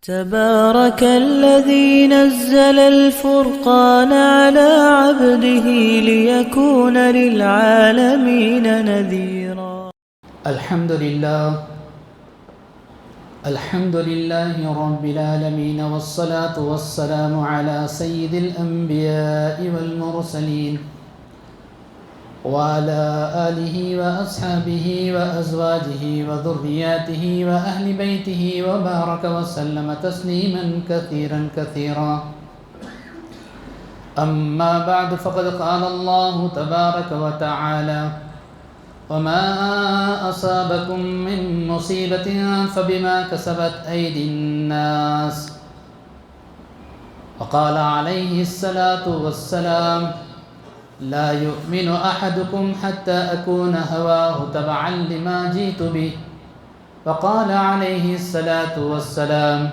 تبارك الذي نزل الفرقان على عبده ليكون للعالمين نذيرا. الحمد لله رب العالمين، والصلاة والسلام على سيد الأنبياء والمرسلين وعلى آله وأصحابه وأزواجه وذرياته وأهل بيته وبارك وسلم تسليما كثيرا كثيرا. أما بعد، فقد قال الله تبارك وتعالى: وما أصابكم من مصيبة فبما كسبت أيدي الناس. وقال عليه الصلاة والسلام: لا يؤمن أحدكم حتى أكون هواه تبعا لما جئت به. وقال عليه الصلاة والسلام: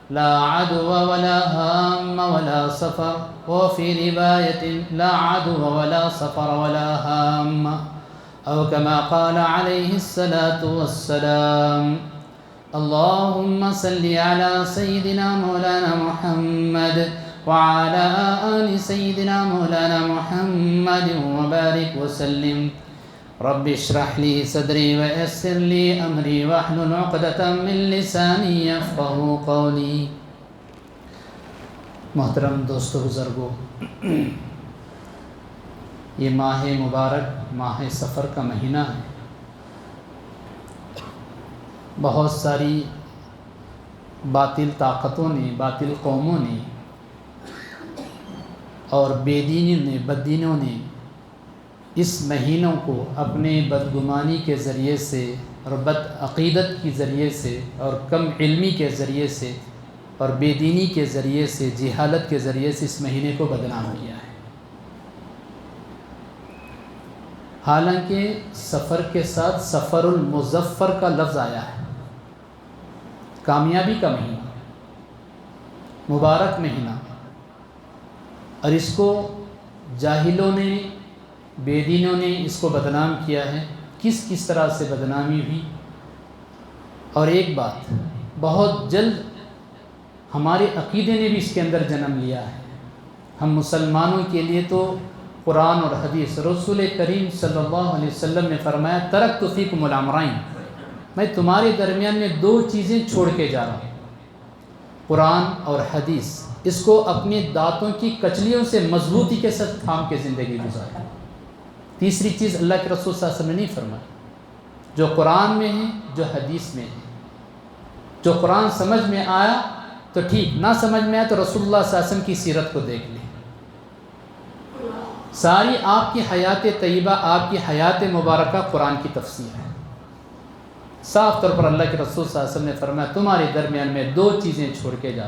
لا عدو ولا هام ولا سفر. وفي رواية: لا عدو ولا سفر ولا هام، أو كما قال عليه الصلاة والسلام. اللهم صل على سيدنا مولانا محمد وعلى آل سيدنا مولانا محمد وبارك وسلم. رب اشرح لي صدري ويسر لي أمري واحلل عقدة من لساني يفقهوا قولي. محترم دوستو بزرگو، یہ ماہ مبارک ماہ سفر کا مہینہ ہے. بہت ساری باطل طاقتوں نے، باطل قوموں نے اور بے دینوں نے، بددینوں نے اس مہینوں کو اپنے بدگمانی کے ذریعے سے اور بد عقیدت کے ذریعے سے اور کم علمی کے ذریعے سے اور بے دینی کے ذریعے سے، جہالت کے ذریعے سے اس مہینے کو بدنام کیا ہے. حالانکہ سفر کے ساتھ سفر المظفر کا لفظ آیا ہے، کامیابی کا مہینہ، مبارک مہینہ. اور اس کو جاہلوں نے، بے دینوں نے اس کو بدنام کیا ہے. کس طرح سے بدنامی ہوئی. اور ایک بات، بہت جلد ہمارے عقیدے نے بھی اس کے اندر جنم لیا ہے. ہم مسلمانوں کے لیے تو قرآن اور حدیث، رسول کریم صلی اللہ علیہ وسلم نے فرمایا: ترکت فیکم الامرین، میں تمہارے درمیان میں دو چیزیں چھوڑ کے جا رہا ہوں، قرآن اور حدیث. اس کو اپنے دانتوں کی کچلیوں سے مضبوطی کے ساتھ تھام کے زندگی گزارے. تیسری چیز اللہ کے رسول صلی اللہ علیہ وسلم نے نہیں فرمائی. جو قرآن میں ہے، جو حدیث میں ہے. جو قرآن سمجھ میں آیا تو ٹھیک، نہ سمجھ میں آیا تو رسول اللہ صلی اللہ علیہ وسلم کی سیرت کو دیکھ لیں. ساری آپ کی حیات طیبہ، آپ کی حیات مبارکہ قرآن کی تفسیر ہے. صاف طور پر اللہ کے رسول صلی اللہ علیہ وسلم نے فرمایا: تمہارے درمیان میں دو چیزیں چھوڑ کے جا،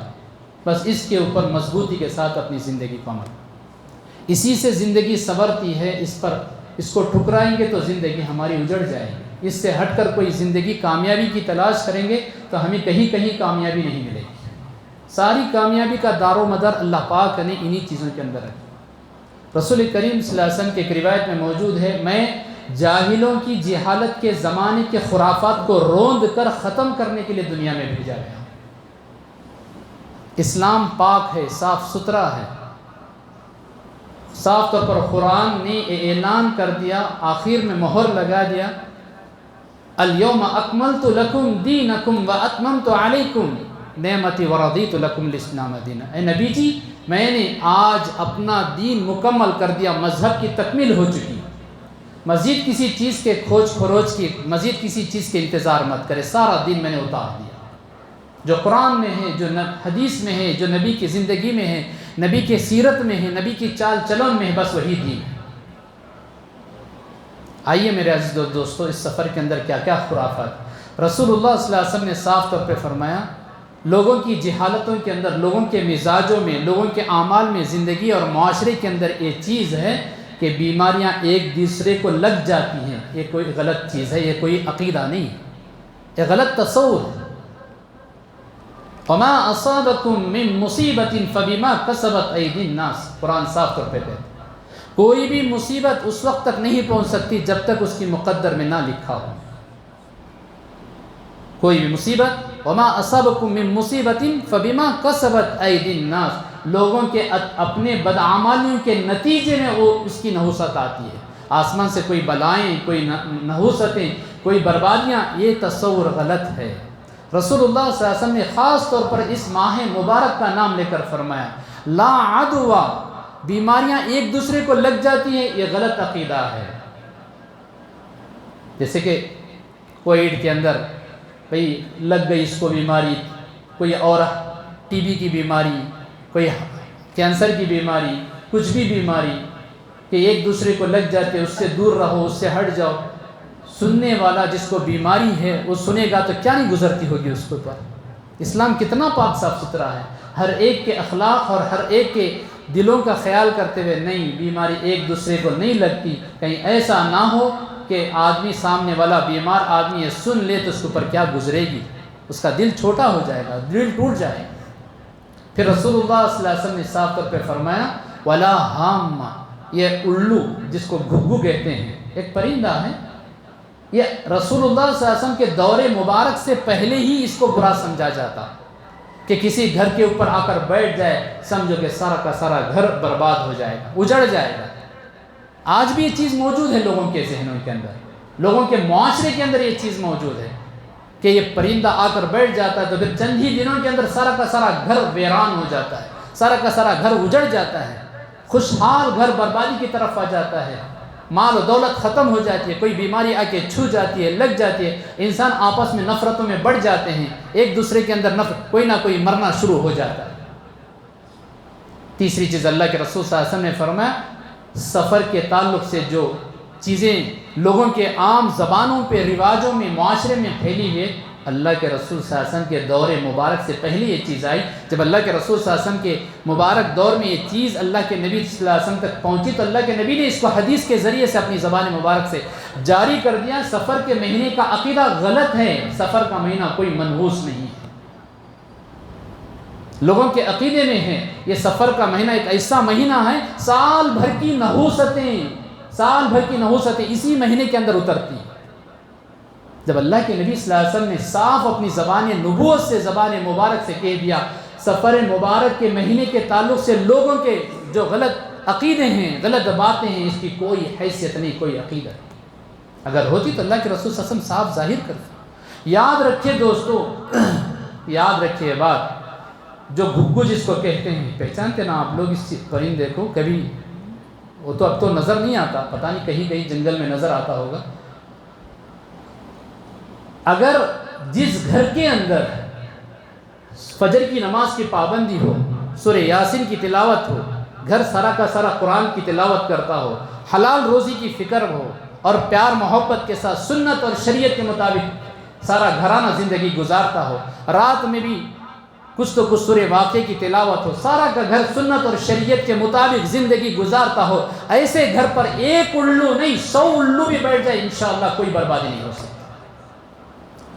بس اس کے اوپر مضبوطی کے ساتھ اپنی زندگی کو عمل. اسی سے زندگی سنورتی ہے. اس کو ٹھکرائیں گے تو زندگی ہماری اجڑ جائے گی. اس سے ہٹ کر کوئی زندگی کامیابی کی تلاش کریں گے تو ہمیں کہیں کامیابی نہیں ملے گی. ساری کامیابی کا دار و مدار اللہ پاک نے انہی چیزوں کے اندر ہے. رسول کریم صلی اللہ علیہ وسلم کی ایک روایت میں موجود ہے: میں جاہلوں کی جہالت کے زمانے کے خرافات کو روند کر ختم کرنے کے لیے دنیا میں بھیجا گیا. اسلام پاک ہے، صاف ستھرا ہے. صاف طور پر قرآن نے اعلان کر دیا، آخر میں مہر لگا دیا: الیوم اکملت لکم دینکم واتممت علیکم نعمتی ورضیت لکم الاسلام دینا. اے نبی جی، میں نے آج اپنا دین مکمل کر دیا، مذہب کی تکمیل ہو چکی. مزید کسی چیز کے کھوج خروج کی، مزید کسی چیز کے انتظار مت کرے. سارا دین میں نے اتار دیا. جو قرآن میں ہے، جو حدیث میں ہے، جو نبی کی زندگی میں ہے، نبی کی سیرت میں ہے، نبی کی چال چلن میں ہے، بس وہی دین ہے. آئیے میرے عزیز دوستو، اس سفر کے اندر کیا کیا خرافات. رسول اللہ صلی اللہ علیہ وسلم نے صاف طور پہ فرمایا: لوگوں کی جہالتوں کے اندر، لوگوں کے مزاجوں میں، لوگوں کے اعمال میں، زندگی اور معاشرے کے اندر یہ چیز ہے کہ بیماریاں ایک دوسرے کو لگ جاتی ہیں. یہ کوئی غلط چیز ہے، یہ کوئی عقیدہ نہیں ہے، یہ غلط تصور ہے. وما اصابکم من مصیبت فبما کسبت ایدی الناس. قرآن صاف طور پہ کہتا ہے کوئی بھی مصیبت اس وقت تک نہیں پہنچ سکتی جب تک اس کی مقدر میں نہ لکھا ہو. کوئی بھی مصیبت، وما اصابکم من مصیبت فبما کسبت ایدی الناس، لوگوں کے اپنے بدعمالیوں کے نتیجے میں وہ اس کی نحوست آتی ہے۔ آسمان سے کوئی بلائیں، کوئی نحوستیں، کوئی بربادیاں، یہ تصور غلط ہے۔ رسول اللہ صلی اللہ علیہ وسلم نے خاص طور پر اس ماہ مبارک کا نام لے کر فرمایا لا عدوہ، بیماریاں ایک دوسرے کو لگ جاتی ہیں، یہ غلط عقیدہ ہے۔ جیسے کہ کووڈ کے اندر بھئی لگ گئی اس کو بیماری، کوئی اور ٹی بی کی بیماری، کوئی کینسر کی بیماری، کچھ بھی بیماری کہ ایک دوسرے کو لگ جاتے، اس سے دور رہو، اس سے ہٹ جاؤ۔ سننے والا جس کو بیماری ہے وہ سنے گا تو کیا نہیں گزرتی ہوگی اس کے اوپر۔ اسلام کتنا پاک صاف ستھرا ہے، ہر ایک کے اخلاق اور ہر ایک کے دلوں کا خیال کرتے ہوئے، نہیں بیماری ایک دوسرے کو نہیں لگتی، کہیں ایسا نہ ہو کہ آدمی سامنے والا بیمار آدمی یہ سن لے تو اس کے اوپر کیا گزرے گی، اس کا دل چھوٹا ہو جائے گا، دل ٹوٹ جائے گا۔ پھر رسول اللہ صلی اللہ علیہ وسلم نے صاف طور پہ فرمایا ولا ہامہ، یہ الو جس کو گھگو کہتے ہیں، ایک پرندہ ہے، یہ رسول اللہ صلی اللہ علیہ وسلم کے دور مبارک سے پہلے ہی اس کو برا سمجھا جاتا کہ کسی گھر کے اوپر آ کر بیٹھ جائے، سمجھو کہ سارا کا سارا گھر برباد ہو جائے گا، اجڑ جائے گا۔ آج بھی یہ چیز موجود ہے لوگوں کے ذہنوں کے اندر، لوگوں کے معاشرے کے اندر یہ چیز موجود ہے کہ یہ پرندہ آ کر بیٹھ جاتا ہے تو پھر چند ہی دنوں کے اندر سارا کا سارا گھر ویران ہو جاتا ہے، سارا کا سارا گھر اجڑ جاتا ہے، خوشحال گھر بربادی کی طرف آ جاتا ہے، مال و دولت ختم ہو جاتی ہے، کوئی بیماری آ کے چھو جاتی ہے، لگ جاتی ہے، انسان آپس میں نفرتوں میں بڑھ جاتے ہیں، ایک دوسرے کے اندر نفرت، کوئی نہ کوئی مرنا شروع ہو جاتا ہے۔ تیسری چیز اللہ کے رسول صلی اللہ علیہ وسلم نے فرمایا سفر کے تعلق سے جو چیزیں لوگوں کے عام زبانوں پہ، رواجوں میں، معاشرے میں پھیلی ہوئی، اللہ کے رسول صلی اللہ علیہ وسلم کے دور مبارک سے پہلے یہ چیز آئی۔ جب اللہ کے رسول صلی اللہ علیہ وسلم کے مبارک دور میں یہ چیز اللہ کے نبی صلی اللہ علیہ وسلم تک پہنچی تو اللہ کے نبی نے اس کو حدیث کے ذریعے سے اپنی زبان مبارک سے جاری کر دیا۔ سفر کے مہینے کا عقیدہ غلط ہے، سفر کا مہینہ کوئی منحوس نہیں ہے، لوگوں کے عقیدے میں ہے یہ سفر کا مہینہ ایک ایسا مہینہ ہے سال بھر کی نحوستیں اسی مہینے کے اندر اترتی ہیں۔ جب اللہ کے نبی صلی اللہ علیہ وسلم نے صاف اپنی زبان نبوت سے، زبان مبارک سے کہہ دیا سفر مبارک کے مہینے کے تعلق سے لوگوں کے جو غلط عقیدے ہیں، غلط باتیں ہیں، اس کی کوئی حیثیت نہیں، کوئی عقیدت اگر ہوتی تو اللہ کے رسول صلی اللہ علیہ وسلم صاف ظاہر کرتے۔ یاد رکھیے دوستو، یاد رکھیے بات، جو گھگو جس کو کہتے ہیں، پہچانتے نا آپ لوگ اس پرندے کو؟ کبھی وہ تو اب تو نظر نہیں آتا، پتہ نہیں کہیں کہیں جنگل میں نظر آتا ہوگا۔ اگر جس گھر کے اندر فجر کی نماز کی پابندی ہو، سورہ یاسین کی تلاوت ہو، گھر سارا کا سارا قرآن کی تلاوت کرتا ہو، حلال روزی کی فکر ہو اور پیار محبت کے ساتھ سنت اور شریعت کے مطابق سارا گھرانہ زندگی گزارتا ہو، رات میں بھی کچھ تو کچھ سورہ واقعے کی تلاوت ہو، سارا کا گھر سنت اور شریعت کے مطابق زندگی گزارتا ہو، ایسے گھر پر ایک الو نہیں 100 الو بھی بیٹھ جائے انشاءاللہ کوئی بربادی نہیں ہو سکتی۔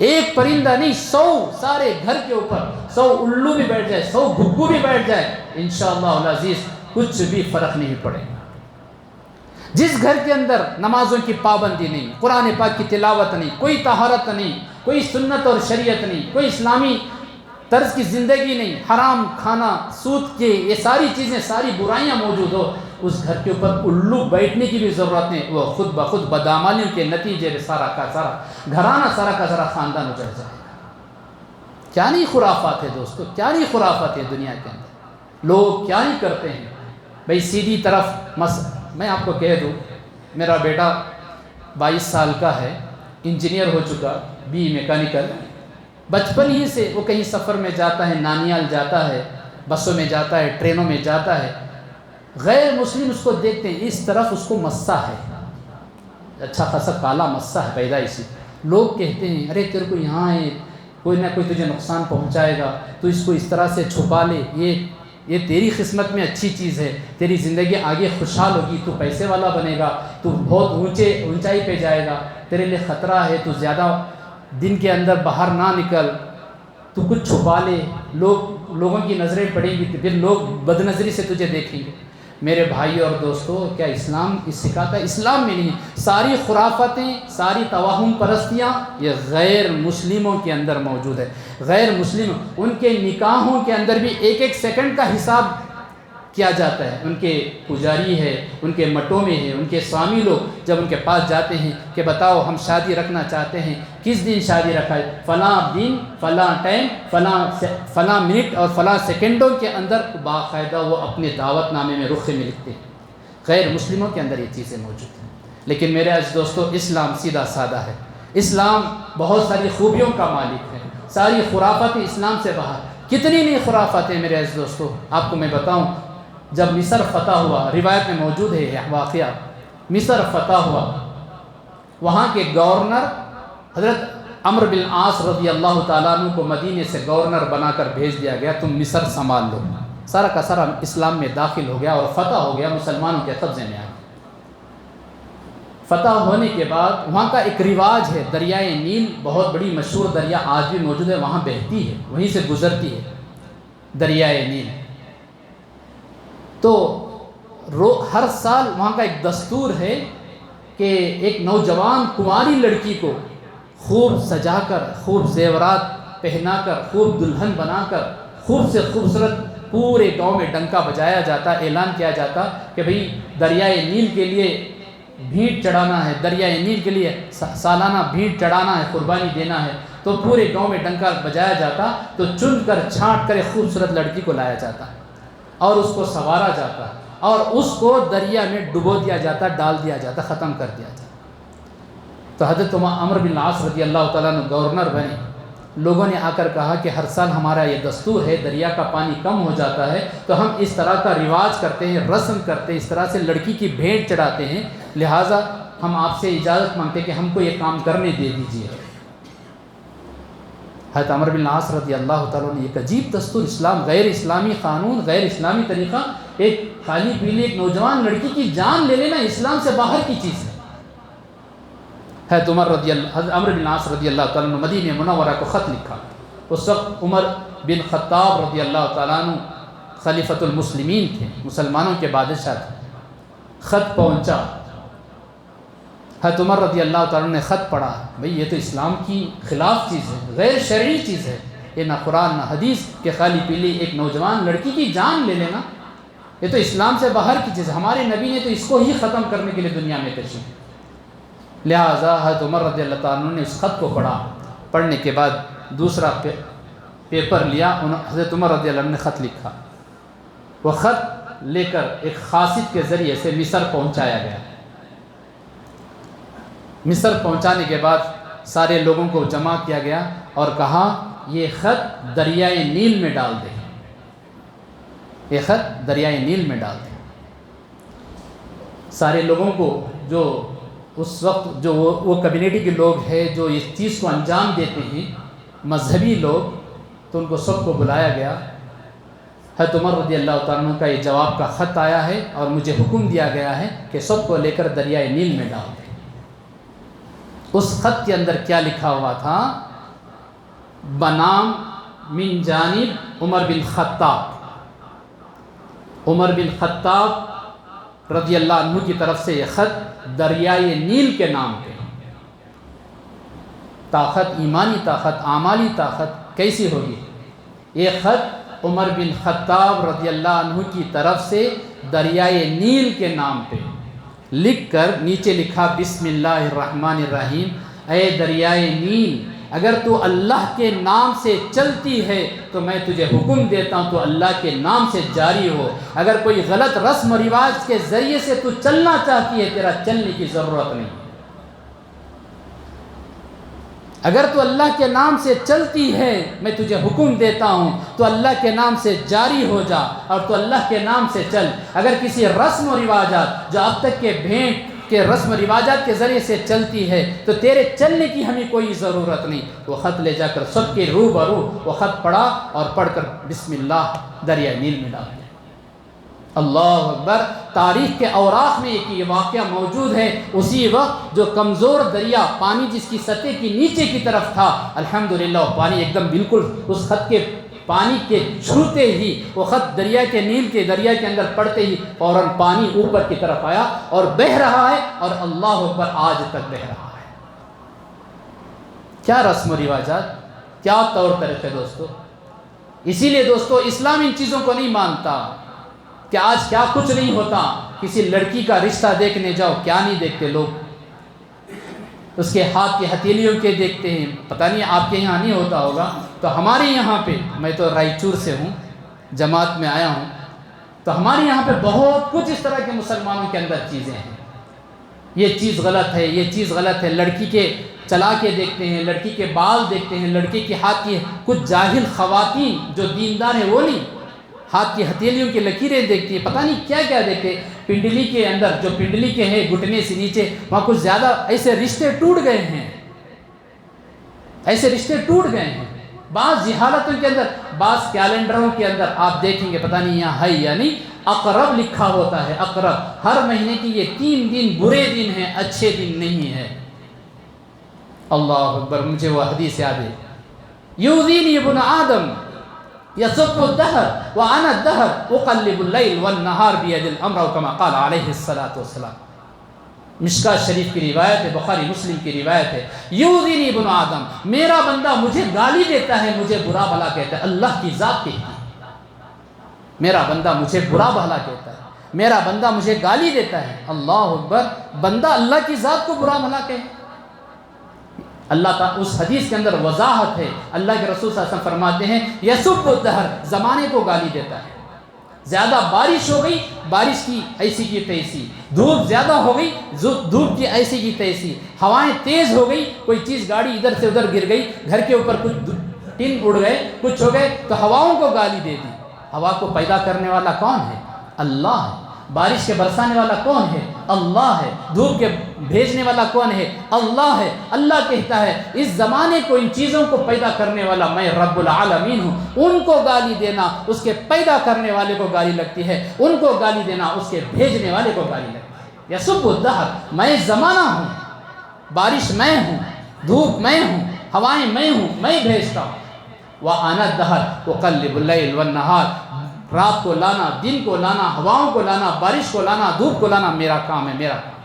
ایک پرندہ نہیں 100، سارے گھر کے اوپر 100 الو بھی بیٹھ جائے، 100 گھگو بھی بیٹھ جائے، انشاءاللہ العزیز کچھ بھی فرق نہیں پڑے گا۔ جس گھر کے اندر نمازوں کی پابندی نہیں، قرآن پاک کی تلاوت نہیں، کوئی طہارت نہیں، کوئی سنت اور شریعت نہیں، کوئی اسلامی طرز کی زندگی نہیں، حرام کھانا، سود کے یہ ساری چیزیں، ساری برائیاں موجود ہو، اس گھر کے اوپر الو بیٹھنے کی بھی ضرورت نہیں، وہ خود بخود بدعمالیوں کے نتیجے میں سارا کا سارا گھرانہ، سارا کا سارا خاندان اجڑ جائے گا۔ کیا نہیں خرافات ہے دوستو، کیا نہیں خرافات ہے دنیا کے اندر، لوگ کیا نہیں کرتے ہیں بھئی سیدھی طرف میں آپ کو کہہ دوں، میرا بیٹا 22 سال کا ہے، انجینئر ہو چکا، BE میکینیکل، بچپن ہی سے وہ کہیں سفر میں جاتا ہے، نانیال جاتا ہے، بسوں میں جاتا ہے، ٹرینوں میں جاتا ہے، غیر مسلم اس کو دیکھتے ہیں، اس طرف اس کو مسا ہے، اچھا خاصا کالا مسا ہے پیدائشی، لوگ کہتے ہیں ارے تیرے کو یہاں ہے، کوئی نہ کوئی تجھے نقصان پہنچائے گا، تو اس کو اس طرح سے چھپا لے، یہ تیری قسمت میں اچھی چیز ہے، تیری زندگی آگے خوشحال ہوگی، تو پیسے والا بنے گا، تو بہت اونچائی پہ جائے گا، تیرے لیے خطرہ ہے، تو زیادہ دن کے اندر باہر نہ نکل، تو کچھ چھپا لے، لوگوں کی نظریں پڑیں گی تو پھر لوگ بد نظری سے تجھے دیکھیں گے۔ میرے بھائی اور دوستو، کیا اسلام اس سکھاتا ہے؟ اسلام میں نہیں. ساری خرافتیں، ساری توہم پرستیاں یہ غیر مسلموں کے اندر موجود ہے. غیر مسلم، ان کے نکاحوں کے اندر بھی ایک ایک سیکنڈ کا حساب کیا جاتا ہے. ان کے پجاری ہے، ان کے مٹوں میں ہے، ان کے سوامی لوگ جب ان کے پاس جاتے ہیں کہ بتاؤ ہم شادی رکھنا چاہتے ہیں، کس دن شادی رکھا ہے؟ فلاں دن، فلاں ٹائم، فلاں منٹ اور فلاں سیکنڈوں کے اندر باقاعدہ وہ اپنے دعوت نامے میں رخ میں لکھتے ہیں. غیر مسلموں کے اندر یہ چیزیں موجود ہیں. لیکن میرے عزیز دوستو، اسلام سیدھا سادہ ہے. اسلام بہت ساری خوبیوں کا مالک ہے. ساری خرافاتیں اسلام سے باہر. کتنی نہیں خرافاتیں میرے عزیز دوستو. آپ کو میں بتاؤں، جب مصر فتح ہوا، روایت میں موجود ہے یہ واقعہ، مصر فتح ہوا، وہاں کے گورنر حضرت عمرو بن العاص رضی اللہ تعالیٰ عنہ کو مدینے سے گورنر بنا کر بھیج دیا گیا، تم مصر سنبھال لو. سارا کا سارا اسلام میں داخل ہو گیا اور فتح ہو گیا، مسلمانوں کے قبضے میں آ گیا. فتح ہونے کے بعد وہاں کا ایک رواج ہے، دریائے نیل بہت بڑی مشہور دریا آج بھی موجود ہے، وہاں بہتی ہے، وہیں سے گزرتی ہے دریائے نیل. تو ہر سال وہاں کا ایک دستور ہے کہ ایک نوجوان کنواری لڑکی کو خوب سجا کر، خوب زیورات پہنا کر، خوب دلہن بنا کر، خوب سے خوبصورت پورے گاؤں میں ڈنکا بجایا جاتا، اعلان کیا جاتا کہ بھئی دریائے نیل کے لیے بھیٹ چڑھانا ہے، دریائے نیل کے لیے سالانہ بھیٹ چڑھانا ہے، قربانی دینا ہے. تو پورے گاؤں میں ڈنکا بجایا جاتا، تو چن کر چھانٹ کر ایک خوبصورت لڑکی کو لایا جاتا اور اس کو سنوارا جاتا اور اس کو دریا میں ڈبو دیا جاتا، ڈال دیا جاتا، ختم کر دیا جاتا. تو حضرت عمرو بن العاص رضی اللہ تعالیٰ عنہ گورنر بنے. لوگوں نے آ کر کہا کہ ہر سال ہمارا یہ دستور ہے، دریا کا پانی کم ہو جاتا ہے تو ہم اس طرح کا رواج کرتے ہیں، رسم کرتے ہیں، اس طرح سے لڑکی کی بھیٹ چڑھاتے ہیں، لہٰذا ہم آپ سے اجازت مانگتے کہ ہم کو یہ کام کرنے دے دیجیے. حضرت عمرو بن العاص رضی اللہ تعالیٰ نے ایک عجیب دستور، اسلام غیر اسلامی قانون، غیر اسلامی طریقہ، ایک خالی پیلی ایک نوجوان لڑکی کی جان لے لینا اسلام سے باہر کی چیز ہے. حضرت عمرو بن العاص رضی اللہ تعالیٰ نے مدینہ منورہ کو خط لکھا. اس وقت عمر بن خطاب رضی اللہ تعالیٰ عنہ خلیفۃ المسلمین تھے، مسلمانوں کے بادشاہ تھے. خط پہنچا، حضرت عمر رضی اللہ تعالیٰ نے خط پڑھا، بھئی یہ تو اسلام کی خلاف چیز ہے، غیر شرعی چیز ہے، یہ نہ قرآن نہ حدیث کہ خالی پیلی ایک نوجوان لڑکی کی جان لے لینا، یہ تو اسلام سے باہر کی چیز ہے. ہمارے نبی نے تو اس کو ہی ختم کرنے کے لیے دنیا میں تشریف. لہٰذا حضرت عمر رضی اللہ تعالیٰ نے اس خط کو پڑھا. پڑھنے کے بعد دوسرا پیپر لیا، حضرت عمر رضی اللہ عنہ نے خط لکھا. وہ خط لے کر ایک قاصد کے ذریعے سے مصر پہنچایا گیا. مصر پہنچانے کے بعد سارے لوگوں کو جمع کیا گیا اور کہا یہ خط دریائے نیل میں ڈال دیں، یہ خط دریائے نیل میں ڈال دیں. سارے لوگوں کو، جو اس وقت جو وہ کمیونٹی کے لوگ ہیں جو اس چیز کو انجام دیتے ہیں، مذہبی لوگ، تو ان کو سب کو بلایا گیا. حضرت عمر رضی اللہ تعالیٰ عنہ کا یہ جواب کا خط آیا ہے اور مجھے حکم دیا گیا ہے کہ سب کو لے کر دریائے نیل میں ڈال دیں. اس خط کے اندر کیا لکھا ہوا تھا؟ بنام من جانب عمر بن خطاب، عمر بن خطاب رضی اللہ عنہ کی طرف سے یہ خط دریائے نیل کے نام پہ. طاقت، ایمانی طاقت، اعمالی طاقت کیسی ہوگی؟ یہ خط عمر بن خطاب رضی اللہ عنہ کی طرف سے دریائے نیل کے نام پہ لکھ کر نیچے لکھا بسم اللہ الرحمن الرحیم، اے دریائے نیل اگر تو اللہ کے نام سے چلتی ہے تو میں تجھے حکم دیتا ہوں تو اللہ کے نام سے جاری ہو. اگر کوئی غلط رسم و رواج کے ذریعے سے تو چلنا چاہتی ہے، تیرا چلنے کی ضرورت نہیں. اگر تو اللہ کے نام سے چلتی ہے میں تجھے حکم دیتا ہوں تو اللہ کے نام سے جاری ہو جا اور تو اللہ کے نام سے چل. اگر کسی رسم و رواجات جو اب تک کے بھینٹ کے رسم و رواجات کے ذریعے سے چلتی ہے تو تیرے چلنے کی ہمیں کوئی ضرورت نہیں. وہ خط لے جا کر سب کے روبرو وہ خط پڑھا اور پڑھ کر بسم اللہ دریائے نیل میں ڈال دیا. اللہ اکبر. تاریخ کے اوراق میں ایک یہ واقعہ موجود ہے. اسی وقت جو کمزور دریا، پانی جس کی سطح کی نیچے کی طرف تھا، الحمدللہ وہ پانی ایک دم بالکل اس خط کے پانی کے چھوتے ہی وہ خط دریا کے نیل کے دریا کے اندر پڑتے ہی فوراً پانی اوپر کی طرف آیا اور بہہ رہا ہے، اور اللہ اکبر آج تک بہہ رہا ہے۔ کیا رسم و رواجات، کیا طور طریقے دوستو۔ اسی لیے دوستو اسلام ان چیزوں کو نہیں مانتا کہ آج کیا کچھ نہیں ہوتا۔ کسی لڑکی کا رشتہ دیکھنے جاؤ، کیا نہیں دیکھتے لوگ، اس کے ہاتھ کی ہتھیلیوں کے دیکھتے ہیں۔ پتہ نہیں آپ کے یہاں نہیں ہوتا ہوگا، تو ہمارے یہاں پہ، میں تو رائچور سے ہوں، جماعت میں آیا ہوں، تو ہمارے یہاں پہ بہت کچھ اس طرح کے مسلمانوں کے اندر چیزیں ہیں۔ یہ چیز غلط ہے، یہ چیز غلط ہے، لڑکی کے چلا کے دیکھتے ہیں، لڑکی کے بال دیکھتے ہیں، لڑکی کے ہاتھ کی، کچھ جاہل خواتین جو دیندار ہیں وہ نہیں، ہاتھ کی ہتھیلیوں کی لکیریں دیکھتی ہیں، پتہ نہیں کیا کیا دیکھتے ہیں۔ پنڈلی کے اندر جو پنڈلی کے ہیں گھٹنے سے نیچے، وہاں کچھ زیادہ ایسے رشتے ٹوٹ گئے ہیں، ایسے رشتے ٹوٹ گئے ہیں۔ بعض جہالتوں کے اندر، بعض کیلنڈروں کے اندر آپ دیکھیں گے، پتہ نہیں یہاں ہے یا نہیں، اقرب لکھا ہوتا ہے، اقرب، ہر مہینے کی یہ 3 دن برے دن ہیں، اچھے دن نہیں ہے۔ اللہ اکبر، مجھے وہ حدیث یاد ہے، یؤذینی ابن آدم یسب الدہر وانا الدہر اقلب اللیل والنہار بید الامر، کما قال علیہ السلام۔ مشکاۃ شریف کی روایت ہے، بخاری مسلم کی روایت ہے، یؤذینی ابن آدم، میرا بندہ مجھے گالی دیتا ہے، مجھے برا بھلا کہتا ہے، اللہ کی ذات کہتی ہے، میرا بندہ مجھے برا بھلا کہتا ہے، میرا بندہ مجھے گالی دیتا ہے۔ اللہ اکبر، بندہ اللہ کی ذات کو برا بھلا کہے۔ اللہ تعالیٰ اس حدیث کے اندر وضاحت ہے، اللہ کے رسول صلی اللہ علیہ وسلم فرماتے ہیں یسب الدہر، زمانے کو گالی دیتا ہے۔ زیادہ بارش ہو گئی، بارش کی ایسی کی تیسی، دھوپ زیادہ ہو گئی، دھوپ کی ایسی کی تیسی، ہوائیں تیز ہو گئی، کوئی چیز گاڑی ادھر سے ادھر گر گئی، گھر کے اوپر کچھ ٹن اڑ گئے، کچھ ہو گئے، تو ہواؤں کو گالی دے دی۔ ہوا کو پیدا کرنے والا کون ہے؟ اللہ ہے۔ بارش کے برسانے والا کون ہے؟ اللہ ہے۔ دھوپ کے بھیجنے والا کون ہے؟ اللہ ہے۔ اللہ کہتا ہے اس زمانے کو، ان چیزوں کو پیدا کرنے والا میں رب العالمین ہوں۔ ان کو گالی دینا اس کے پیدا کرنے والے کو گالی لگتی ہے، ان کو گالی دینا اس کے بھیجنے والے کو گالی لگتی ہے۔ یسب الدہر، میں زمانہ ہوں، بارش میں ہوں، دھوپ میں ہوں، ہوائیں میں ہوں، میں بھیجتا ہوں۔ وَأَنَا الدَّهْرُ أُقَلِّبُ اللَّيْلَ وَالنَّهَارَ، رات کو لانا، دن کو لانا، ہواؤں کو لانا، بارش کو لانا، دھوپ کو لانا میرا کام ہے، میرا کام۔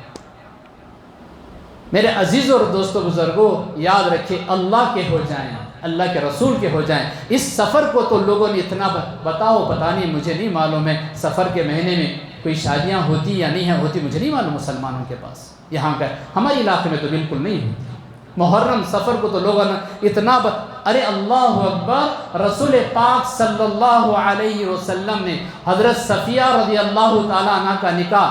میرے عزیزوں اور دوستوں بزرگوں، یاد رکھیں، اللہ کے ہو جائیں، اللہ کے رسول کے ہو جائیں۔ اس سفر کو تو لوگوں نے اتنا بتاؤ، پتہ نہیں، مجھے نہیں معلوم ہے سفر کے مہینے میں کوئی شادیاں ہوتی یا نہیں ہوتی، مجھے نہیں معلوم مسلمانوں کے پاس یہاں کا، ہمارے علاقے میں تو بالکل نہیں ہوتی۔ محرم سفر کو تو لوگوں نے اتنا ارے اللہ اکبر، رسول پاک صلی اللہ علیہ وسلم نے حضرت صفیہ رضی اللہ تعالیٰ عنہ کا نکاح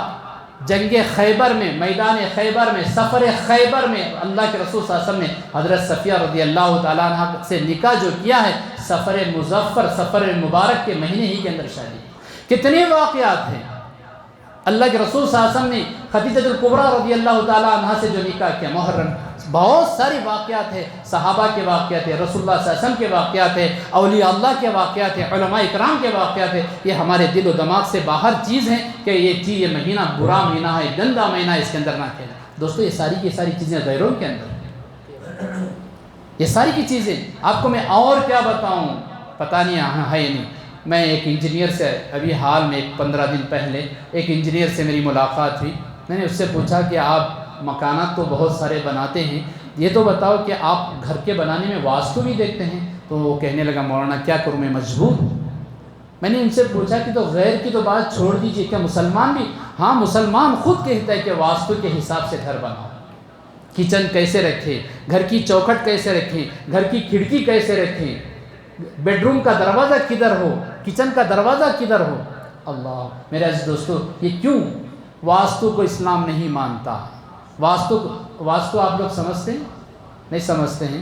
جنگ خیبر میں، میدان خیبر میں، سفر خیبر میں، اللہ کے رسول صلی اللہ علیہ وسلم نے حضرت صفیہ رضی اللہ تعالیٰ عنہ سے نکاح جو کیا ہے، سفر مظفر، سفر مبارک کے مہینے ہی کے اندر شادی۔ کتنے واقعات ہیں۔ اللہ کے رسول صلی اللہ علیہ وسلم نے خدیجہ الکبریٰ رضی اللہ تعالیٰ عنہ سے جو نکاح کیا، محرم، بہت ساری واقعات ہیں، صحابہ کے واقعات ہیں، رسول اللہ صلی اللہ علیہ وسلم کے واقعات ہیں، اولیاء اللہ کے واقعات ہیں، علماء اکرام کے واقعات ہیں۔ یہ ہمارے دل و دماغ سے باہر چیز ہیں کہ یہ چیز، یہ مہینہ برا مہینہ ہے، گندا مہینہ ہے، اس کے اندر نہ کھیلیں۔ دوستو یہ ساری کی ساری چیزیں غیروں کے اندر، یہ ساری کی چیزیں آپ کو میں اور کیا بتاؤں، پتہ نہیں یہاں ہے نہیں۔ میں ایک انجینئر سے ابھی حال میں 15 دن پہلے ایک انجینئر سے میری ملاقات ہوئی، میں نے اس سے پوچھا کہ آپ مکانات تو بہت سارے بناتے ہیں، یہ تو بتاؤ کہ آپ گھر کے بنانے میں واستو بھی دیکھتے ہیں؟ تو وہ کہنے لگا مولانا کیا کروں، میں مجبور ہوں۔ میں نے ان سے پوچھا کہ تو غیر کی تو بات چھوڑ دیجئے، کیا مسلمان بھی؟ ہاں، مسلمان خود کہتا ہے کہ واستو کے حساب سے گھر بناؤ، کچن کیسے رکھیں، گھر کی چوکھٹ کیسے رکھیں، گھر کی کھڑکی کیسے رکھیں، بیڈ روم کا دروازہ کدھر ہو، کچن کا دروازہ کدھر ہو۔ اللہ، میرے عزیز دوستو، یہ کیوں؟ واستو کو اسلام نہیں مانتا۔ واستو آپ لوگ سمجھتے ہیں؟ نہیں سمجھتے ہیں؟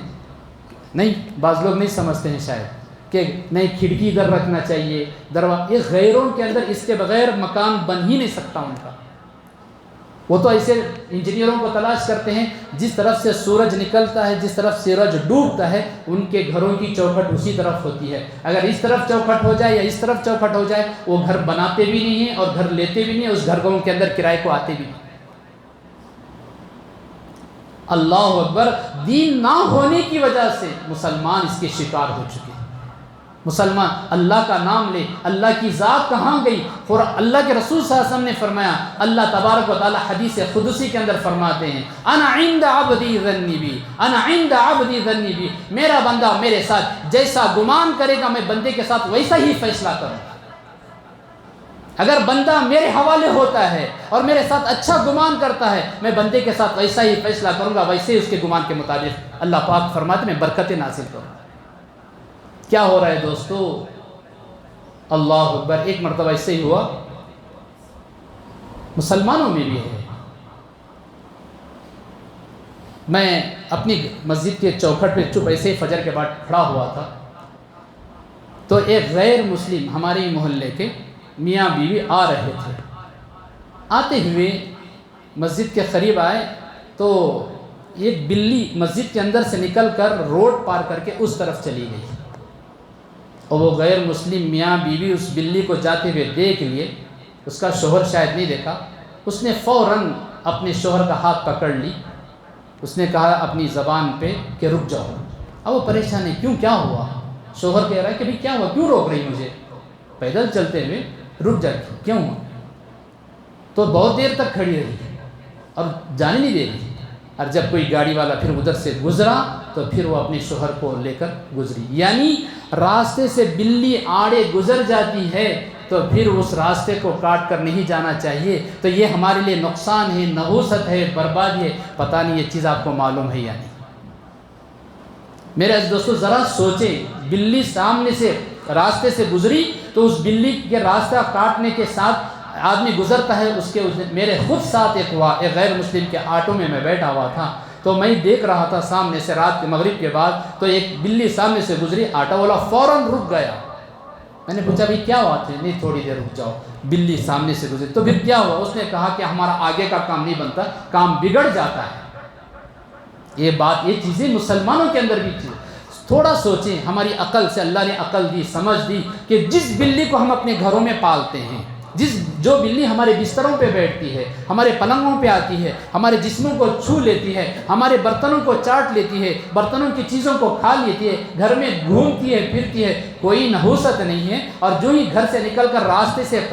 نہیں، بعض لوگ نہیں سمجھتے ہیں شاید کہ نہیں کھڑکی ادھر رکھنا چاہیے، دروازہ، یہ غیروں کے اندر اس کے بغیر مکان بن ہی نہیں سکتا ان کا۔ وہ تو ایسے انجینئروں کو تلاش کرتے ہیں، جس طرف سے سورج نکلتا ہے، جس طرف سورج ڈوبتا ہے، ان کے گھروں کی چوکھٹ اسی طرف ہوتی ہے۔ اگر اس طرف چوکھٹ ہو جائے یا اس طرف چوکھٹ ہو جائے، وہ گھر بناتے بھی نہیں ہیں اور گھر لیتے بھی نہیں ہیں، اس گھروں کے اندر کرائے کو آتے بھی نہیں۔ اللہ اکبر، دین نہ ہونے کی وجہ سے مسلمان اس کے شکار ہو چکے ہیں۔ مسلمان اللہ کا نام لے، اللہ کی ذات کہاں گئی؟ اور اللہ کے رسول صلی اللہ علیہ وسلم نے فرمایا، اللہ تبارک و تعالیٰ حدیث قدسی کے اندر فرماتے ہیں، انا عند عبدی ظنی بی، انا عند عبدی ظنی بی، میرا بندہ میرے ساتھ جیسا گمان کرے گا میں بندے کے ساتھ ویسا ہی فیصلہ کروں گا۔ اگر بندہ میرے حوالے ہوتا ہے اور میرے ساتھ اچھا گمان کرتا ہے، میں بندے کے ساتھ ویسا ہی فیصلہ کروں گا، ویسے ہی اس کے گمان کے مطابق اللہ پاک فرماتے ہیں میں برکتیں نازل کروں گا۔ کیا ہو رہا ہے دوستو؟ اللہ اکبر، ایک مرتبہ اس سے ہی ہوا، مسلمانوں میں بھی ہے۔ میں اپنی مسجد کے چوکھٹ پہ چپ ایسے ہی فجر کے بعد کھڑا ہوا تھا، تو ایک غیر مسلم ہمارے محلے کے میاں بیوی آ رہے تھے۔ آتے ہوئے مسجد کے قریب آئے تو ایک بلی مسجد کے اندر سے نکل کر روڈ پار کر کے اس طرف چلی گئی، اور وہ غیر مسلم میاں بیوی اس بلی کو جاتے ہوئے دیکھ لیے، اس کا شوہر شاید نہیں دیکھا، اس نے فوراً اپنے شوہر کا ہاتھ پکڑ لی، اس نے کہا اپنی زبان پہ کہ رک جاؤ۔ اب وہ پریشان ہے، کیوں، کیا ہوا؟ شوہر کہہ رہا ہے کہ بھئی کیا ہوا، کیوں روک رہی مجھے، پیدل چلتے ہوئے رک جا، کیوں ہوا؟ تو بہت دیر تک کھڑی رہی اور جانے نہیں دے رہی، اور جب کوئی گاڑی والا پھر ادھر سے گزرا تو پھر وہ اپنے شوہر کو لے کر گزری۔ یعنی راستے سے بلی آڑے گزر جاتی ہے تو پھر اس راستے کو کاٹ کر نہیں جانا چاہیے، تو یہ ہمارے لیے نقصان ہے، نحوست ہے، بربادی ہے۔ پتہ نہیں یہ چیز آپ کو معلوم ہے یا نہیں؟ میرے عزیز دوستو ذرا سوچیں، بلی سامنے سے راستے سے گزری تو اس بلی کے راستہ کاٹنے کے ساتھ آدمی گزرتا ہے، میرے خود ساتھ ایک غیر مسلم کے آٹو میں بیٹھا ہوا تھا، تو میں دیکھ رہا تھا سامنے سے رات کے مغرب کے بعد، تو ایک بلی سامنے سے گزری، آٹو والا فوراً رک گیا۔ میں نے پوچھا بھئی کیا بات ہے؟ نہیں تھوڑی دیر رک جاؤ، بلی سامنے سے گزری۔ تو پھر کیا ہوا؟ اس نے کہا کہ ہمارا آگے کا کام نہیں بنتا، کام بگڑ جاتا ہے۔ یہ بات، یہ چیزیں مسلمانوں کے اندر بھی چیز، تھوڑا سوچیں، ہماری عقل سے اللہ نے عقل دی، سمجھ دی کہ جس بلی کو ہم اپنے گھروں میں پالتے ہیں، جو بلی ہمارے بستروں پہ بیٹھتی ہے، ہمارے پلنگوں پہ آتی ہے، ہمارے جسموں کو چھو لیتی ہے، ہمارے برتنوں کو چاٹ لیتی ہے، برتنوں کی چیزوں کو کھا لیتی ہے، گھر میں گھومتی ہے پھرتی ہے، کوئی نحوست نہیں ہے، اور جو ہی گھر سے نکل کر راستے سے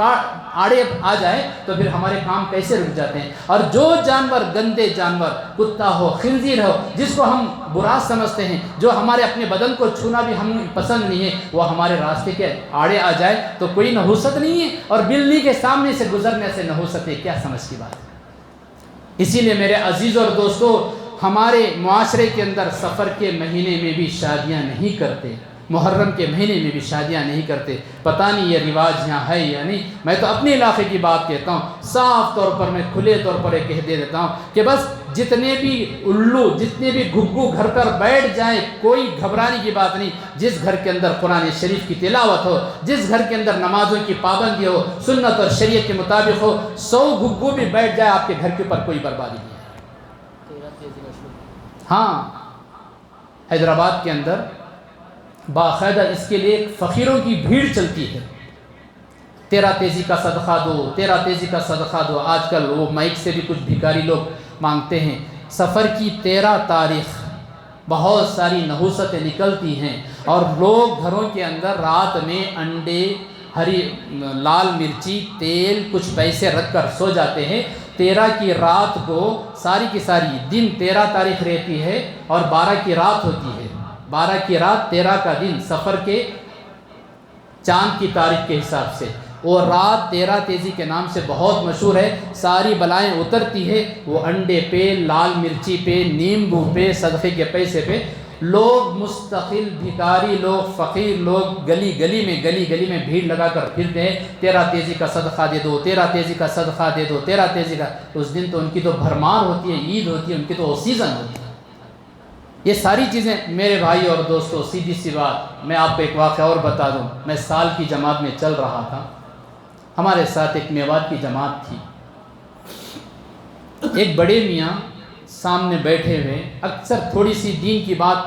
آڑے آ جائے تو پھر ہمارے کام کیسے رک جاتے ہیں۔ اور جو جانور، گندے جانور، کتا ہو، خنزیر ہو، جس کو ہم برا سمجھتے ہیں، جو ہمارے اپنے بدن کو چھونا بھی ہمیں پسند نہیں ہے، وہ ہمارے راستے کے آڑے آ جائے تو کوئی نحوست نہیں ہے، اور بلی کے سامنے سے گزرنے سے نحوست ہے، کیا سمجھ کی بات ہے؟ اسی لیے میرے عزیز اور دوستو، ہمارے معاشرے کے اندر سفر کے مہینے میں بھی شادیاں نہیں کرتے، محرم کے مہینے میں بھی شادیاں نہیں کرتے۔ پتہ نہیں یہ رواج یہاں ہے یا نہیں، میں تو اپنے علاقے کی بات کہتا ہوں، صاف طور پر میں کھلے طور پر یہ کہہ دیتا ہوں کہ بس جتنے بھی الو، جتنے بھی گھگو گھر پر بیٹھ جائیں، کوئی گھبرانے کی بات نہیں۔ جس گھر کے اندر قرآن شریف کی تلاوت ہو، جس گھر کے اندر نمازوں کی پابندی ہو، سنت اور شریعت کے مطابق ہو، 100 گھگو بھی بیٹھ جائے، آپ کے گھر کے اوپر کوئی بربادی نہیں ہے۔ ہاں، حیدرآباد کے اندر باقاعدہ اس کے لیے ایک فقیروں کی بھیڑ چلتی ہے، 13 تیزی کا صدقہ دو، 13 تیزی کا صدقہ دو۔ آج کل وہ مائک سے بھی کچھ بھکاری لوگ مانگتے ہیں۔ سفر کی 13 تاریخ بہت ساری نحوستیں نکلتی ہیں، اور لوگ گھروں کے اندر رات میں انڈے، ہری لال مرچی، تیل، کچھ پیسے رکھ کر سو جاتے ہیں۔ 13 کی رات کو، ساری کی ساری دن 13 تاریخ رہتی ہے اور 12 کی رات ہوتی ہے، 12 کی رات، 13 کا دن، سفر کے چاند کی تاریخ کے حساب سے۔ وہ رات 13 تیزی کے نام سے بہت مشہور ہے، ساری بلائیں اترتی ہے وہ انڈے پہ، لال مرچی پہ، نیمبو پہ، صدقے کے پیسے پہ۔ لوگ مستقل بھکاری لوگ، فقیر لوگ گلی گلی میں بھیڑ لگا کر پھرتے ہیں، 13 تیزی کا صدقہ دے دو، 13 تیزی کا صدقہ دے دو، 13 تیزی کا۔ اس دن تو ان کی تو بھرمار ہوتی ہے، عید ہوتی ہے، ان کی تو سیزن ہوتی ہے۔ یہ ساری چیزیں میرے بھائی اور دوستو، سیدھی سی بات، میں آپ کو ایک واقعہ اور بتا دوں۔ میں سال کی جماعت میں چل رہا تھا، ہمارے ساتھ ایک میوات کی جماعت تھی۔ ایک بڑے میاں سامنے بیٹھے ہوئے، اکثر تھوڑی سی دین کی بات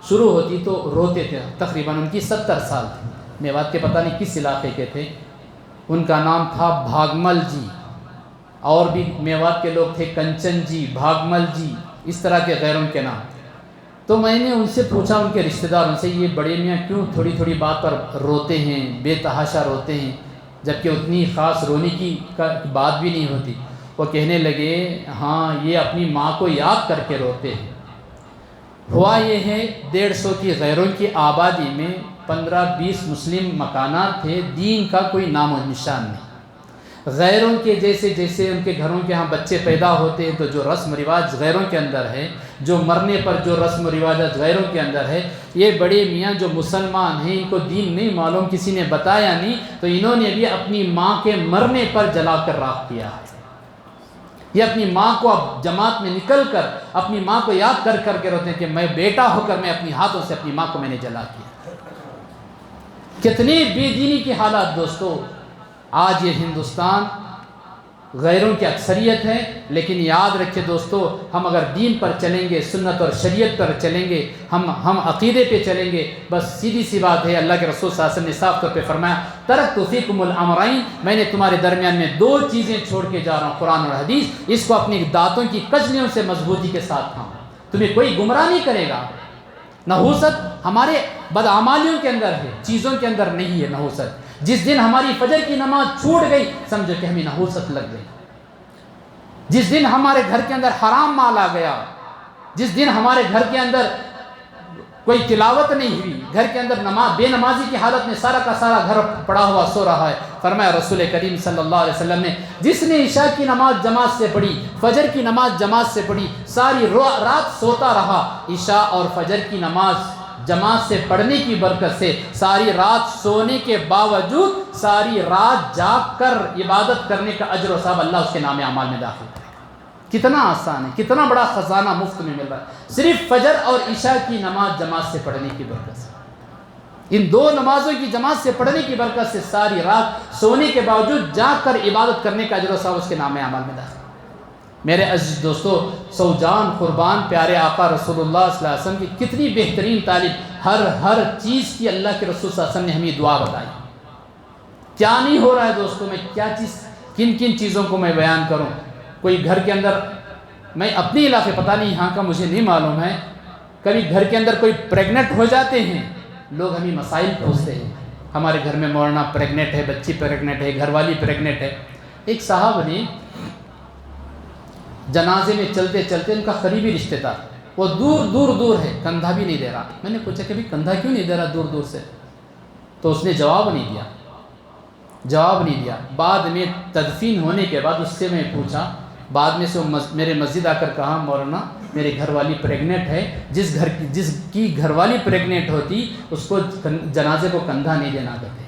شروع ہوتی تو روتے تھے، تقریباً ان کی 70 سال تھی۔ میوات کے پتہ نہیں کس علاقے کے تھے، ان کا نام تھا بھاگمل جی، اور بھی میوات کے لوگ تھے، کنچن جی، بھاگمل جی، اس طرح کے غیروں کے نام۔ تو میں نے ان سے پوچھا، ان کے رشتہ دار ان سے، یہ بڑے میاں کیوں تھوڑی تھوڑی بات پر روتے ہیں، بے تحاشا روتے ہیں، جبکہ اتنی خاص رونے کی بات بھی نہیں ہوتی؟ وہ کہنے لگے ہاں یہ اپنی ماں کو یاد کر کے روتے ہیں۔ ہوا یہ ہے 150 کی غیروں کی آبادی میں 15-20 مسلم مکانات تھے، دین کا کوئی نام و نشان نہیں۔ غیروں کے جیسے جیسے ان کے گھروں کے ہاں بچے پیدا ہوتے ہیں تو جو رسم و رواج غیروں کے اندر ہے، جو مرنے پر جو رسم و رواجات غیروں کے اندر ہے، یہ بڑے میاں جو مسلمان ہیں ان کو دین نہیں معلوم، کسی نے بتایا نہیں، تو انہوں نے بھی اپنی ماں کے مرنے پر جلا کر راکھ کیا ہے۔ یہ اپنی ماں کو اب جماعت میں نکل کر اپنی ماں کو یاد کر کر کے روتے ہیں کہ میں بیٹا ہو کر میں اپنی ہاتھوں سے اپنی ماں کو میں نے جلا کیا۔ کتنی بے دینی کی حالات دوستو! آج یہ ہندوستان غیروں کی اکثریت ہے، لیکن یاد رکھے دوستو، ہم اگر دین پر چلیں گے، سنت اور شریعت پر چلیں گے، ہم عقیدے پہ چلیں گے، بس سیدھی سی بات ہے، اللہ کے رسول صلی اللہ علیہ وسلم نے صاف طور پہ فرمایا ترکت فیکم الامرین، میں نے تمہارے درمیان میں 2 چیزیں چھوڑ کے جا رہا ہوں، قرآن اور حدیث، اس کو اپنی دانتوں کی کجلیوں سے مضبوطی کے ساتھ تھامو، تمہیں کوئی گمراہ نہیں کرے گا۔ نحوست ہمارے بدعمالیوں کے اندر ہے، چیزوں کے اندر نہیں ہے نحوست۔ جس دن ہماری فجر کی نماز چھوٹ گئی سمجھو کہ ہمیں نحوست لگ گئی۔ جس دن ہمارے گھر کے اندر حرام مال آ گیا، جس دن ہمارے گھر کے اندر کوئی تلاوت نہیں ہوئی، گھر کے اندر بے نمازی کی حالت میں سارا کا سارا گھر پڑا ہوا سو رہا ہے، فرمایا رسول کریم صلی اللہ علیہ وسلم نے، جس نے عشاء کی نماز جماعت سے پڑھی، فجر کی نماز جماعت سے پڑھی، ساری رات سوتا رہا، عشاء اور فجر کی نماز جماعت سے پڑھنے کی برکت سے ساری رات سونے کے باوجود ساری رات جاگ کر عبادت کرنے کا اجر و ثواب اللہ اس کے نام اعمال میں داخل کرے۔ کتنا آسان ہے، کتنا بڑا خزانہ مفت میں مل رہا ہے، صرف فجر اور عشاء کی نماز جماعت سے پڑھنے کی برکت سے، ان 2 نمازوں کی جماعت سے پڑھنے کی برکت سے ساری رات سونے کے باوجود جاگ کر عبادت کرنے کا اجر و ثواب اس کے نام اعمال میں داخل۔ میرے عزیز دوستو، سوجان قربان پیارے آقا رسول اللہ صلی اللہ علیہ وسلم کی کتنی بہترین تعلیم، ہر چیز کی اللہ کے رسول صلی اللہ علیہ وسلم نے ہمیں دعا بتائی۔ کیا نہیں ہو رہا ہے دوستو، میں کیا چیز کن چیزوں کو میں بیان کروں؟ کوئی گھر کے اندر، میں اپنے علاقے پتہ نہیں یہاں کا مجھے نہیں معلوم ہے، کبھی گھر کے اندر کوئی پریگننٹ ہو جاتے ہیں، لوگ ہمیں مسائل پوچھتے ہیں، ہمارے گھر میں مولانا پریگننٹ ہے، بچی پریگننٹ ہے، گھر والی پریگننٹ ہے۔ ایک صاحب نے جنازے میں چلتے چلتے، ان کا قریبی رشتہ دار، وہ دور ہے، کندھا بھی نہیں دے رہا۔ میں نے پوچھا کہ کندھا کیوں نہیں دے رہا دور سے؟ تو اس نے جواب نہیں دیا۔ بعد میں تدفین ہونے کے بعد اس سے میں پوچھا، بعد میں سے وہ میرے مسجد آ کر کہا مولانا میرے گھر والی پریگننٹ ہے، جس کی گھر والی پریگننٹ ہوتی اس کو جنازے کو کندھا نہیں دینا کہتے،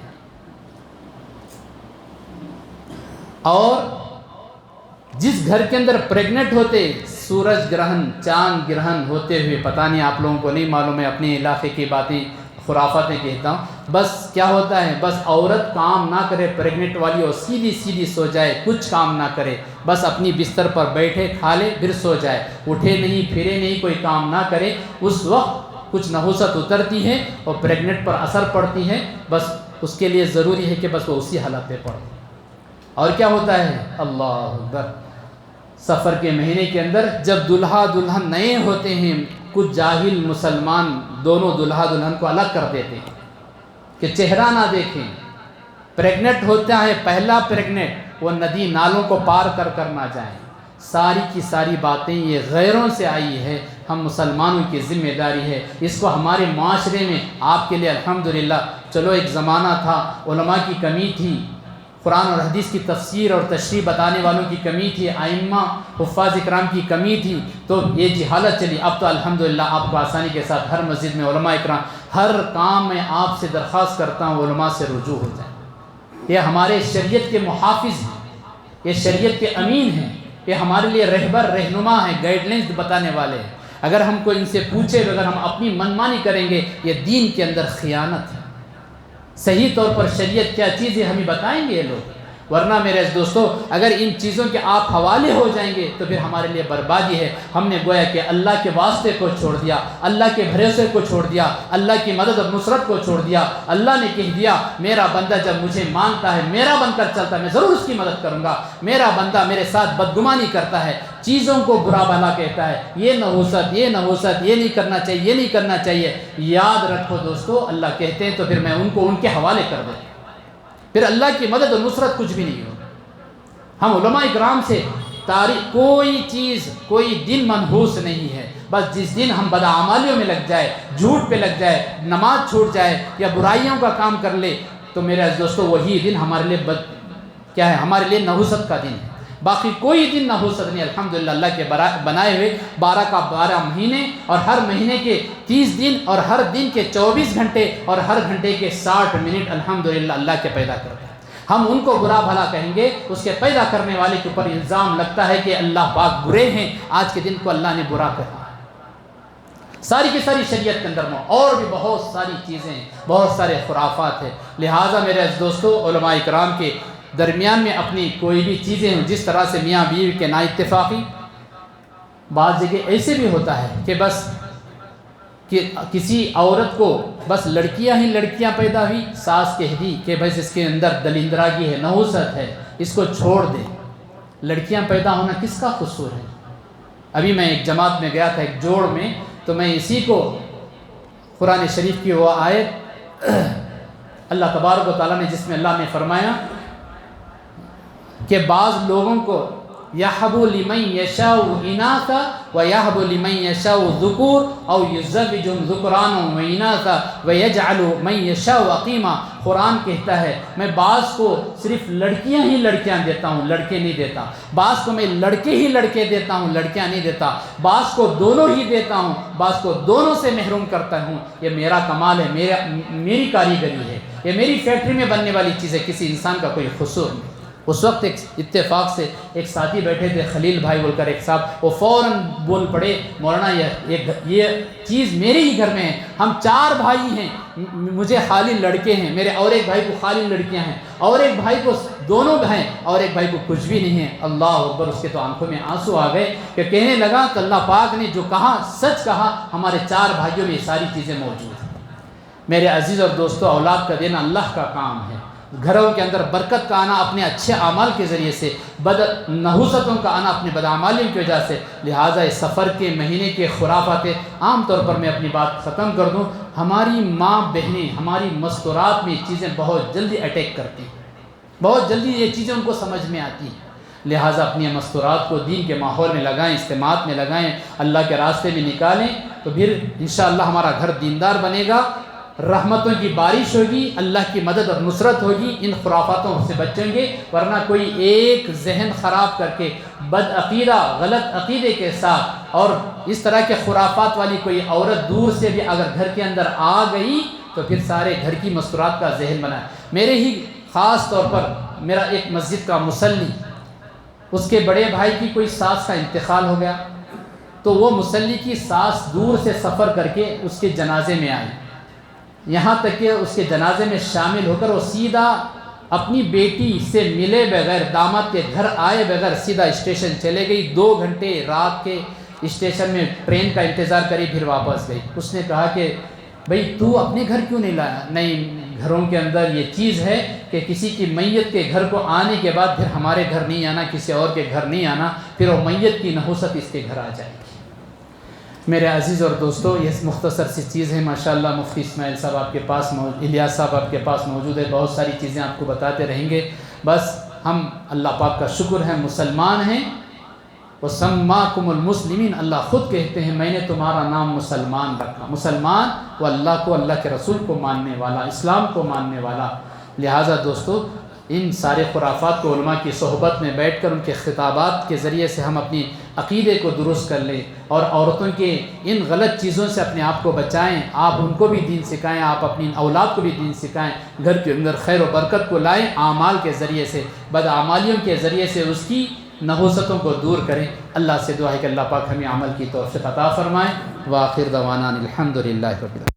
اور جس گھر کے اندر پریگننٹ ہوتے سورج گرہن چاند گرہن ہوتے ہوئے، پتہ نہیں آپ لوگوں کو نہیں معلوم ہے، اپنے علاقے کی باتیں خرافاتیں کہتا ہوں، بس کیا ہوتا ہے، بس عورت کام نہ کرے پریگننٹ والی، اور سیدھی سو جائے، کچھ کام نہ کرے، بس اپنی بستر پر بیٹھے کھا لے پھر سو جائے، اٹھے نہیں پھرے نہیں، کوئی کام نہ کرے، اس وقت کچھ نحوست اترتی ہے اور پریگننٹ پر اثر پڑتی ہے، بس اس کے لیے ضروری ہے کہ بس وہ اسی حالت پہ پڑے۔ اور کیا ہوتا ہے، اللہ اکبر، سفر کے مہینے کے اندر جب دلہا دلہن نئے ہوتے ہیں، کچھ جاہل مسلمان دونوں دلہا دلہن کو الگ کر دیتے ہیں کہ چہرہ نہ دیکھیں، پریگننٹ ہوتا ہے پہلا پریگننٹ، وہ ندی نالوں کو پار کر نہ جائیں۔ ساری کی ساری باتیں یہ غیروں سے آئی ہے، ہم مسلمانوں کی ذمہ داری ہے، اس کو ہمارے معاشرے میں آپ کے لیے الحمدللہ، چلو ایک زمانہ تھا علماء کی کمی تھی، قرآن اور حدیث کی تفسیر اور تشریح بتانے والوں کی کمی تھی، ائمہ حفاظ اکرام کی کمی تھی، تو یہ جہالت چلی۔ اب تو الحمدللہ آپ کو آسانی کے ساتھ ہر مسجد میں علماء اکرام، ہر کام میں آپ سے درخواست کرتا ہوں علماء سے رجوع ہو جائیں۔ یہ ہمارے شریعت کے محافظ ہیں، یہ شریعت کے امین ہیں، یہ ہمارے لیے رہبر رہنما ہیں، گائیڈ لائنز بتانے والے ہیں۔ اگر ہم کو ان سے پوچھے اگر ہم اپنی منمانی کریں گے، یہ دین کے اندر خیانت ہے۔ صحیح طور پر شریعت کیا چیز ہے ہمیں بتائیں گے یہ لوگ، ورنہ میرے دوستو اگر ان چیزوں کے آپ حوالے ہو جائیں گے تو پھر ہمارے لیے بربادی ہے۔ ہم نے گویا کہ اللہ کے واسطے کو چھوڑ دیا، اللہ کے بھروسے کو چھوڑ دیا، اللہ کی مدد اور نصرت کو چھوڑ دیا۔ اللہ نے کہہ دیا میرا بندہ جب مجھے مانتا ہے، میرا بن کر چلتا ہے، میں ضرور اس کی مدد کروں گا۔ میرا بندہ میرے ساتھ بدگمانی کرتا ہے، چیزوں کو برا بھلا کہتا ہے، یہ نحوست، یہ نہیں کرنا چاہیے، یہ نہیں کرنا چاہیے، یاد رکھو دوستو اللہ کہتے ہیں تو پھر میں ان کو ان کے حوالے کر دوں، پھر اللہ کی مدد اور نصرت کچھ بھی نہیں ہو۔ ہم علماء اکرام سے تاریخ کوئی چیز، کوئی دن منحوس نہیں ہے، بس جس دن ہم بدعمالیوں میں لگ جائے، جھوٹ پہ لگ جائے، نماز چھوٹ جائے یا برائیوں کا کام کر لے تو میرے دوستو وہی دن ہمارے لیے کیا ہے، ہمارے لیے نحوست کا دن ہے۔ باقی کوئی دن نحوست نہیں۔ الحمدللہ اللہ کے بنائے ہوئے 12 کا 12 مہینے اور ہر مہینے کے 30 دن اور ہر دن کے 24 گھنٹے اور ہر گھنٹے کے 60 منٹ الحمدللہ اللہ کے پیدا کرتا ہے۔ ہم ان کو برا بھلا کہیں گے، اس کے پیدا کرنے والے کے اوپر الزام لگتا ہے کہ اللہ پاک برے ہیں، آج کے دن کو اللہ نے برا کہا۔ ساری کی ساری شریعت کے اندر میں اور بھی بہت ساری چیزیں ہیں، بہت سارے خرافات ہیں۔ لہٰذا میرے دوستو علماء اکرام کے درمیان میں اپنی کوئی بھی چیزیں ہیں، جس طرح سے میاں بیوی کے نا اتفاقی، بعض جگہ ایسے بھی ہوتا ہے کہ بس کہ کسی عورت کو بس لڑکیاں پیدا ہوئی، ساس کہہ دی کہ بس اس کے اندر دلندراگی ہے، نحوست ہے، اس کو چھوڑ دے۔ لڑکیاں پیدا ہونا کس کا قصور ہے؟ ابھی میں ایک جماعت میں گیا تھا، ایک جوڑ میں، تو میں اسی کو قرآن شریف کی وہ آیت اللہ تبارک و تعالیٰ نے جس میں اللہ نے فرمایا کہ بعض لوگوں کو یَحْبُ لِمَنْ یَشَاءُ إِنَاثًا وَيَحْبُ لِمَنْ يَشَاءُ ذُكُورًا أَوْ يُزَوِّجُهُمْ ذُكْرَانًا وَإِنَاثًا وَيَجْعَلُ مَنْ يَشَاءُ عَقِيمًا۔ قرآن کہتا ہے میں بعض کو صرف لڑکیاں دیتا ہوں، لڑکے نہیں دیتا، بعض کو میں لڑکے دیتا ہوں، لڑکیاں نہیں دیتا، بعض کو دونوں ہی دیتا ہوں، بعض کو دونوں سے محروم کرتا ہوں۔ یہ میرا کمال ہے، میری کاریگری ہے، یہ میری فیکٹری میں بننے والی چیز ہے، کسی انسان کا کوئی قصور نہیں۔ اس وقت ایک اتفاق سے ایک ساتھی بیٹھے تھے، خلیل بھائی بول کر ایک صاحب، وہ فوراً بول پڑے مولانا یہ چیز میرے ہی گھر میں ہے، ہم 4 بھائی ہیں، مجھے خالی لڑکے ہیں، میرے اور ایک بھائی کو خالی لڑکیاں ہیں، اور ایک بھائی کو دونوں ہیں، اور ایک بھائی کو کچھ بھی نہیں ہے۔ اللہ اکبر! اس کے تو آنکھوں میں آنسو آ گئے کہ کہنے لگا کہ اللہ پاک نے جو کہا سچ کہا، ہمارے 4 بھائیوں میں یہ ساری چیزیں موجود ہیں۔ میرے عزیز اور دوستو، اولاد کا دینا اللہ کا کام ہے۔ گھروں کے اندر برکت کا آنا اپنے اچھے اعمال کے ذریعے سے، نحوستوں کا آنا اپنی بدعمالیوں کی وجہ سے۔ لہٰذا اس سفر کے مہینے کے خرافات عام طور پر میں اپنی بات ختم کر دوں، ہماری ماں بہنیں ہماری مستورات میں یہ چیزیں بہت جلدی اٹیک کرتی ہیں، بہت جلدی یہ چیزیں ان کو سمجھ میں آتی ہیں۔ لہٰذا اپنی مستورات کو دین کے ماحول میں لگائیں، اجتماعات میں لگائیں، اللہ کے راستے میں نکالیں، تو پھر انشاءاللہ ہمارا گھر دیندار بنے گا، رحمتوں کی بارش ہوگی، اللہ کی مدد اور نصرت ہوگی، ان خرافاتوں سے بچیں گے۔ ورنہ کوئی ایک ذہن خراب کر کے بد عقیدہ، غلط عقیدے کے ساتھ اور اس طرح کے خرافات والی کوئی عورت دور سے بھی اگر گھر کے اندر آ گئی تو پھر سارے گھر کی مستورات کا ذہن بنا ہے۔ میرے ہی خاص طور پر میرا ایک مسجد کا مصلی، اس کے بڑے بھائی کی کوئی ساس کا انتقال ہو گیا، تو وہ مصلی کی ساس دور سے سفر کر کے اس کے جنازے میں آئی، یہاں تک کہ اس کے جنازے میں شامل ہو کر وہ سیدھا اپنی بیٹی سے ملے بغیر، داماد کے گھر آئے بغیر سیدھا اسٹیشن چلے گئی۔ 2 گھنٹے رات کے اسٹیشن میں ٹرین کا انتظار کری، پھر واپس گئی۔ اس نے کہا کہ بھئی تو اپنے گھر کیوں نہیں لایا؟ نہیں، گھروں کے اندر یہ چیز ہے کہ کسی کی میت کے گھر کو آنے کے بعد پھر ہمارے گھر نہیں آنا، کسی اور کے گھر نہیں آنا، پھر وہ میت کی نحوست اس کے گھر آ جائے گی۔ میرے عزیز اور دوستو، یہ مختصر سی چیز ہے۔ ماشاءاللہ مفتی اسماعیل صاحب آپ کے پاس الیاس صاحب آپ کے پاس موجود ہے، بہت ساری چیزیں آپ کو بتاتے رہیں گے۔ بس ہم اللہ پاک کا شکر ہے مسلمان ہیں، وَسَمَّاكُمُ الْمُسْلِمِينَ، اللہ خود کہتے ہیں میں نے تمہارا نام مسلمان رکھا۔ مسلمان وہ اللہ کو، اللہ کے رسول کو ماننے والا، اسلام کو ماننے والا۔ لہٰذا دوستو، ان سارے خرافات کو علماء کی صحبت میں بیٹھ کر ان کے خطابات کے ذریعے سے ہم اپنی عقیدے کو درست کر لیں، اور عورتوں کے ان غلط چیزوں سے اپنے آپ کو بچائیں۔ آپ ان کو بھی دین سکھائیں، آپ اپنی اولاد کو بھی دین سکھائیں، گھر کے اندر خیر و برکت کو لائیں، اعمال کے ذریعے سے، بدعمالیوں کے ذریعے سے اس کی نحوستوں کو دور کریں۔ اللہ سے دعا ہے کہ اللہ پاک ہمیں عمل کی توفیق عطا فرمائے۔ وآخر دعوانا الحمدللہ رب العالمین۔